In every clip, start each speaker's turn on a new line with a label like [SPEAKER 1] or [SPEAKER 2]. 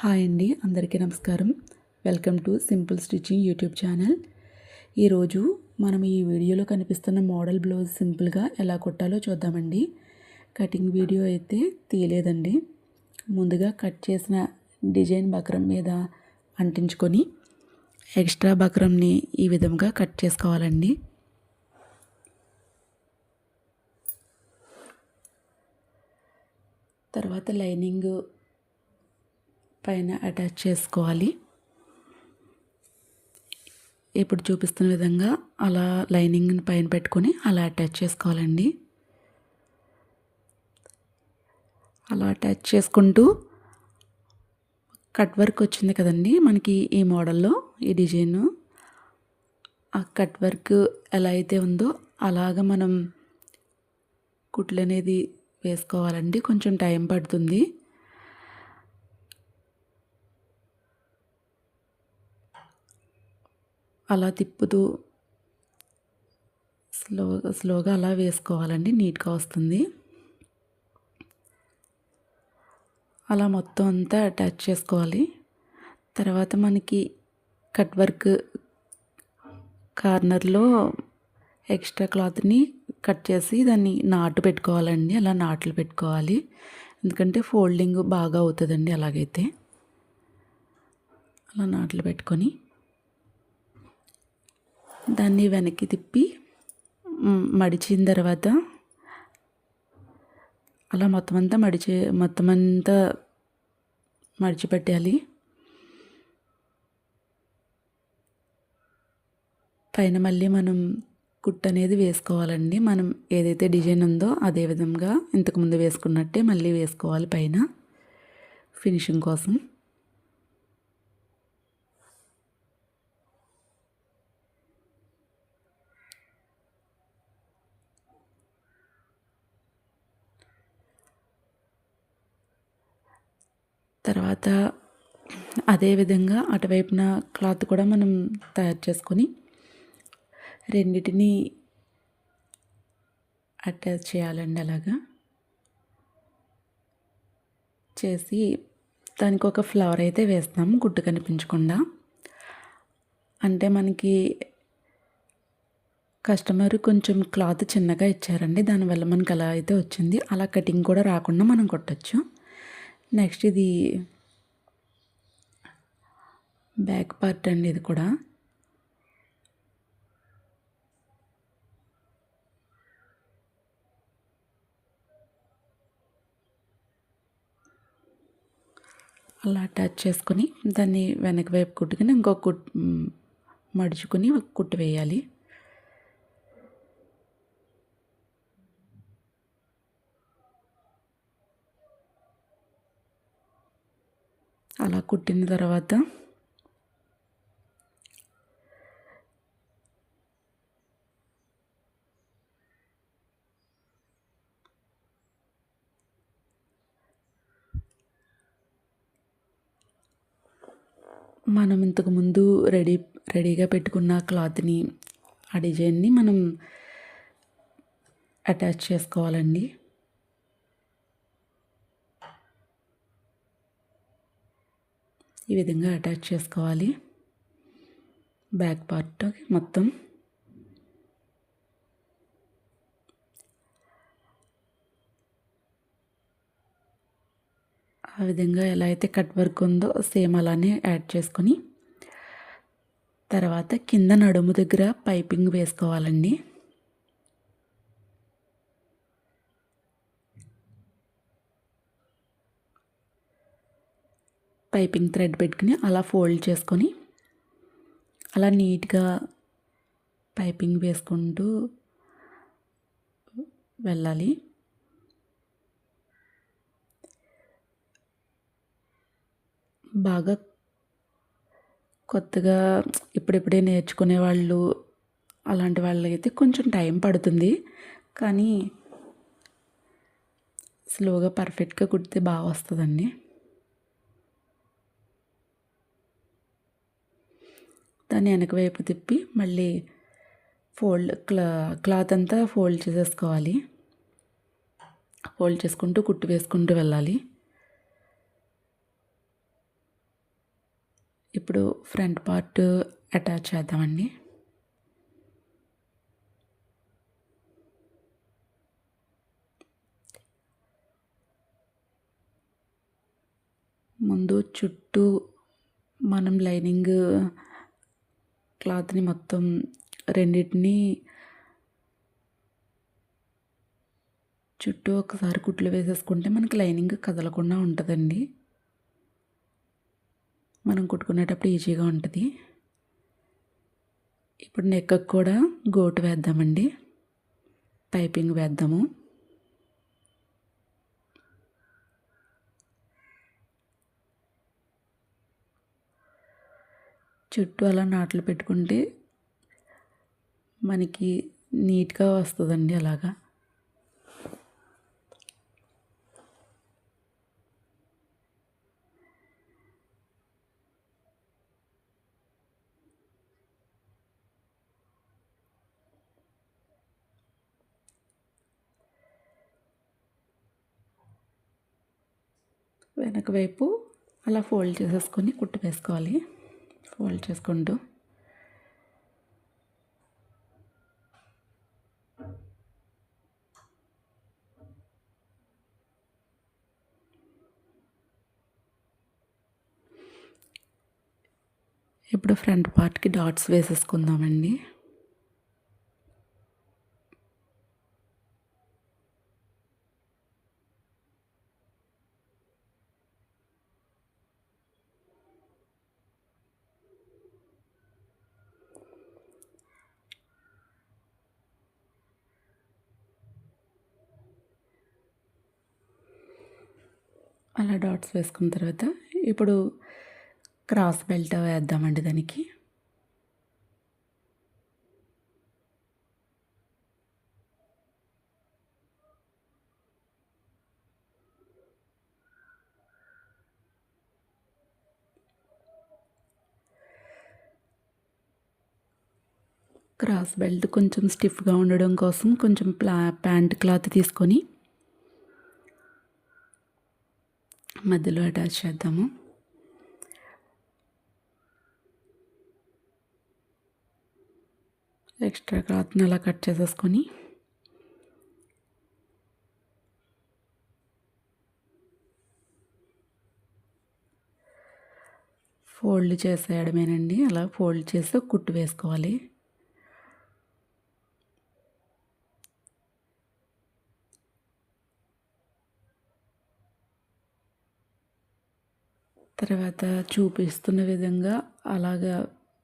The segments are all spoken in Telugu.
[SPEAKER 1] హాయ్ అండి, అందరికీ నమస్కారం. Welcome to simple stitching YouTube channel. ఈరోజు మనం ఈ వీడియోలో కనిపిస్తున్న మోడల్ బ్లౌజ్ సింపుల్గా ఎలా కుట్టాలో చూద్దామండి. కటింగ్ వీడియో అయితే తీయలేదండి. ముందుగా కట్ చేసిన డిజైన్ బక్రం మీద అంటించుకొని ఎక్స్ట్రా బక్రంని ఈ విధంగా కట్ చేసుకోవాలండి. తర్వాత లైనింగ్ పైన అటాచ్ చేసుకోవాలి. ఇప్పుడు చూపిస్తున్న విధంగా అలా లైనింగ్ని పైన పెట్టుకొని అలా అటాచ్ చేసుకోవాలండి. అలా అటాచ్ చేసుకుంటూ కట్ వర్క్ వచ్చింది కదండి మనకి ఈ మోడల్లో, ఈ డిజైను. ఆ కట్ వర్క్ ఎలా అయితే ఉందో అలాగ మనం కుట్లు అనేది వేసుకోవాలండి. కొంచెం టైం పడుతుంది. అలా తిప్పుతూ స్లోగా అలా వేసుకోవాలండి, నీట్గా వస్తుంది. అలా మొత్తం అంతా అటాచ్ చేసుకోవాలి. తర్వాత మనకి కట్ వర్క్ కార్నర్లో ఎక్స్ట్రా క్లాత్ని కట్ చేసి దాన్ని నాటు పెట్టుకోవాలండి. అలా నాట్లు పెట్టుకోవాలి, ఎందుకంటే ఫోల్డింగ్ బాగా అవుతుందండి. అలాగైతే అలా నాట్లు పెట్టుకొని దాన్ని వెనక్కి తిప్పి మడిచిన తర్వాత అలా మొత్తం అంతా మడిచిపెట్టాలి. పైన మళ్ళీ మనం కుట్టు అనేది వేసుకోవాలండి. మనం ఏదైతే డిజైన్ ఉందో అదే విధంగా ఇంతకుముందు వేసుకున్నట్టే మళ్ళీ వేసుకోవాలి పైన ఫినిషింగ్ కోసం. తర్వాత అదేవిధంగా అటువైపున క్లాత్ కూడా మనం తయారు చేసుకొని రెండిటిని అటాచ్ చేయాలండి. అలాగా చేసి దానికి ఒక ఫ్లవర్ అయితే వేస్తాం గుట్టు కనిపించకుండా. అంటే మనకి కస్టమర్ కొంచెం క్లాత్ చిన్నగా ఇచ్చారండి, దానివల్ల మనకి అలా అయితే వచ్చింది. అలా కటింగ్ కూడా రాకుండా మనం కొట్టచ్చు. నెక్స్ట్ ఇది బ్యాక్ పార్ట్ అండి. ఇది కూడా అలా అటాచ్ చేసుకొని దాన్ని వెనక వైపు కుట్టుకుని ఇంకొక మడుచుకొని ఒక కుట్టు వేయాలి. అలా కుట్టిన తర్వాత మనం ఇంతకుముందు రెడీగా పెట్టుకున్న క్లాత్ని, ఆ డిజైన్ని మనం అటాచ్ చేసుకోవాలండి. ఈ విధంగా అటాచ్ చేసుకోవాలి బ్యాక్ పార్ట్ మొత్తం. ఆ విధంగా ఎలా అయితే కట్ వర్క్ ఉందో సేమ్ అలానే యాడ్ చేసుకొని తర్వాత కింద నడుము దగ్గర పైపింగ్ వేసుకోవాలండి. పైపింగ్ థ్రెడ్ పెట్టుకుని అలా ఫోల్డ్ చేసుకొని అలా నీట్గా పైపింగ్ వేసుకుంటూ వెళ్ళాలి. బాగా కొత్తగా ఇప్పుడిప్పుడే నేర్చుకునే వాళ్ళు, అలాంటి వాళ్ళకైతే కొంచెం టైం పడుతుంది, కానీ స్లోగా పర్ఫెక్ట్గా కుడితే బాగా వస్తుందండి. దాన్ని వెనక వైపు తిప్పి మళ్ళీ క్లాత్ అంతా ఫోల్డ్ చేసేసుకోవాలి. ఫోల్డ్ చేసుకుంటూ కుట్టు వేసుకుంటూ వెళ్ళాలి. ఇప్పుడు ఫ్రంట్ పార్ట్ అటాచ్ చేద్దామండి. ముందు చుట్టూ మనం లైనింగ్ క్లాత్ని మొత్తం రెండింటిని చుట్టూ ఒకసారి కుట్లు వేసేసుకుంటే మనకి లైనింగ్ కదలకుండా ఉంటుందండి. మనం కుట్టుకునేటప్పుడు ఈజీగా ఉంటుంది. ఇప్పుడు నెక్కి కూడా గోటు వేద్దామండి, పైపింగ్ వేద్దాము. చుట్టూ అలా నాట్లు పెట్టుకుంటే మనకి నీట్గా వస్తుందండి. అలాగా వెనక వైపు అలా ఫోల్డ్ చేసేసుకొని కుట్టు వేసుకోవాలి. ఫోల్డ్ చేసుకుంటూ ఇప్పుడు ఫ్రంట్ పార్ట్కి డాట్స్ వేసేసుకుందామండి. అలా డాట్స్ వేసుకున్న తర్వాత ఇప్పుడు క్రాస్ బెల్ట్ వేద్దామండి. దానికి క్రాస్ బెల్ట్ కొంచెం స్టిఫ్గా ఉండడం కోసం కొంచెం ప్యాంట్ క్లాత్ తీసుకొని మధ్యలో అటాచ్ చేద్దాము. ఎక్స్ట్రా క్లాత్ని అలా కట్ చేసేసుకొని ఫోల్డ్ చేసేయడమేనండి. అలా ఫోల్డ్ చేసి కుట్టు వేసుకోవాలి. తర్వాత చూపిస్తున్న విధంగా అలాగా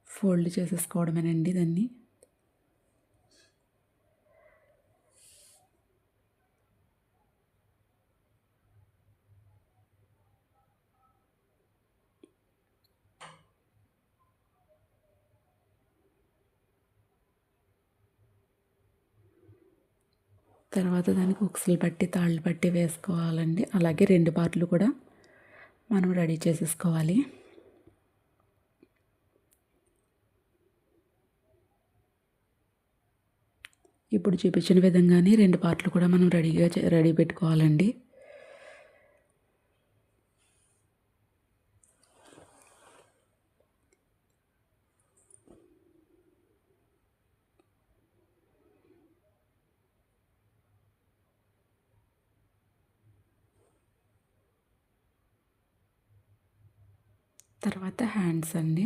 [SPEAKER 1] ఫోల్డ్ చేసేసుకోవడమేనండి దాన్ని. తర్వాత దానికి ఉక్సులు పట్టి తాళ్ళు పట్టి వేసుకోవాలండి. అలాగే రెండు పార్ట్లు కూడా మనం రెడీ చేసేసుకోవాలి. ఇప్పుడు చూపించిన విధంగానే రెండు పార్ట్లు కూడా మనం రెడీ పెట్టుకోవాలండి. తర్వాత హ్యాండ్స్ అండి.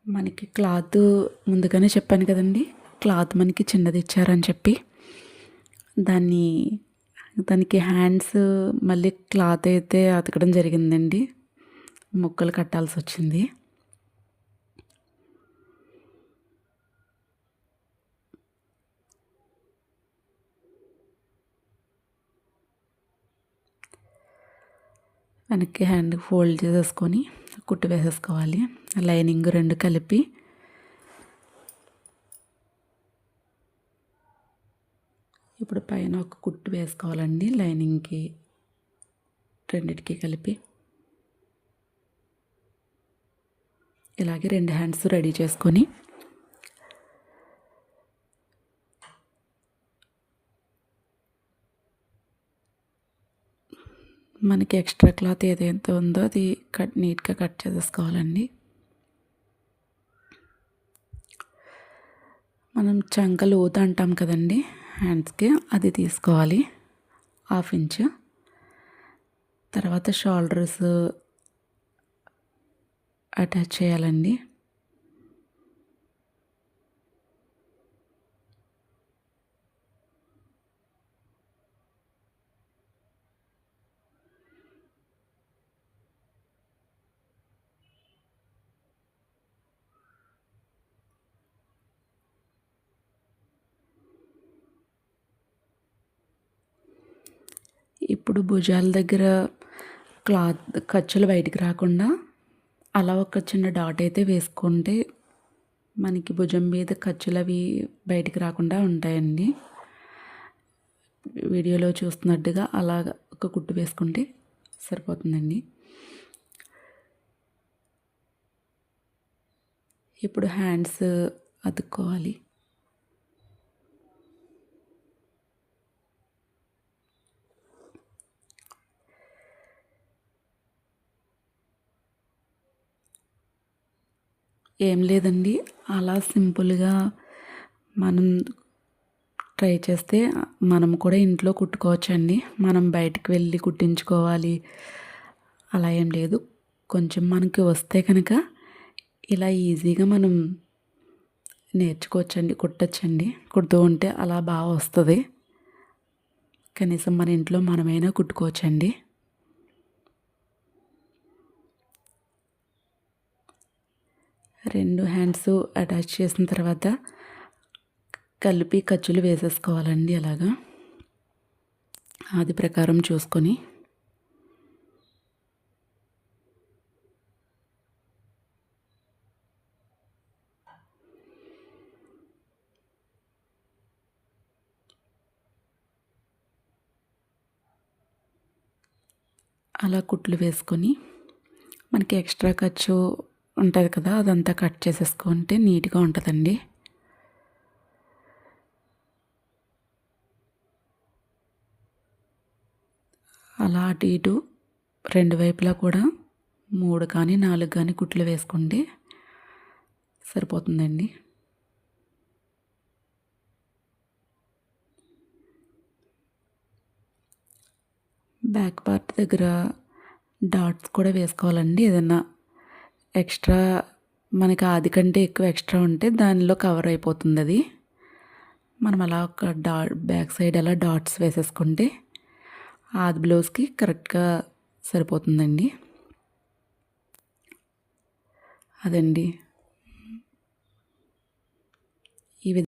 [SPEAKER 1] మనకి క్లాత్ ముందుగానే చెప్పాను కదండి, క్లాత్ మనకి చిన్నది ఇచ్చారని చెప్పి దానికి హ్యాండ్స్ మళ్ళీ క్లాత్ అయితే అతకడం జరిగిందండి. ముక్కలు కట్టాల్సి వచ్చింది. వెనక్కి హ్యాండ్ ఫోల్డ్ చేసేసుకొని కుట్టు వేసేసుకోవాలి. లైనింగ్ రెండు కలిపి ఇప్పుడు పైన ఒక కుట్టు వేసుకోవాలండి. లైనింగ్కి రెండిటికి కలిపి ఇలాగే రెండు హ్యాండ్స్ రెడీ చేసుకొని మనకి ఎక్స్ట్రా క్లాత్ ఏదైతే ఉందో అది నీట్గా కట్ చేసేసుకోవాలండి. మనం చంక లోతు అంటాం కదండి హ్యాండ్స్కి, అది తీసుకోవాలి 1/2 ఇంచ్. తర్వాత షోల్డర్స్ అటాచ్ చేయాలండి. ఇప్పుడు భుజాల దగ్గర ఖర్చులు బయటికి రాకుండా అలా ఒక చిన్న డాట్ అయితే వేసుకుంటే మనకి భుజం మీద ఖర్చులు అవి బయటికి రాకుండా ఉంటాయండి. వీడియోలో చూస్తున్నట్టుగా అలాగ ఒక కుట్టు వేసుకుంటే సరిపోతుందండి. ఇప్పుడు హ్యాండ్స్ అతుక్కోవాలి. ఏం లేదండి, అలా సింపుల్గా మనం ట్రై చేస్తే మనం కూడా ఇంట్లో కుట్టుకోవచ్చండి. మనం బయటికి వెళ్ళి కుట్టించుకోవాలి అలా ఏం లేదు. కొంచెం మనకి వస్తే కనుక ఇలా ఈజీగా మనం నేర్చుకోవచ్చండి, కుట్టచ్చండి. కుడుతూ ఉంటే అలా బాగా వస్తుంది. కనీసం మన ఇంట్లో మనమైనా కుట్టుకోవచ్చండి. రెండు హ్యాండ్స్ అటాచ్ చేసిన తర్వాత కలిపి ఖర్చులు వేసేసుకోవాలండి. అలాగా అది ప్రకారం చూసుకొని అలా కుట్లు వేసుకొని మనకి ఎక్స్ట్రా ఖర్చు ఉంటుంది కదా, అదంతా కట్ చేసేసుకుంటే నీట్గా ఉంటుందండి. అలా అటు ఇటు రెండు వైపులా కూడా 3 కానీ 4 కానీ కుట్లు వేసుకుంటే సరిపోతుందండి. బ్యాక్ పార్ట్ దగ్గర డాట్స్ కూడా వేసుకోవాలండి. ఏదన్నా ఎక్స్ట్రా మనకి ఆది కంటే ఎక్కువ ఎక్స్ట్రా ఉంటే దానిలో కవర్ అయిపోతుంది అది. మనం అలా ఒక బ్యాక్ సైడ్ అలా డాట్స్ వేసేసుకుంటే ఆది బ్లౌజ్కి కరెక్ట్గా సరిపోతుందండి. అదండి.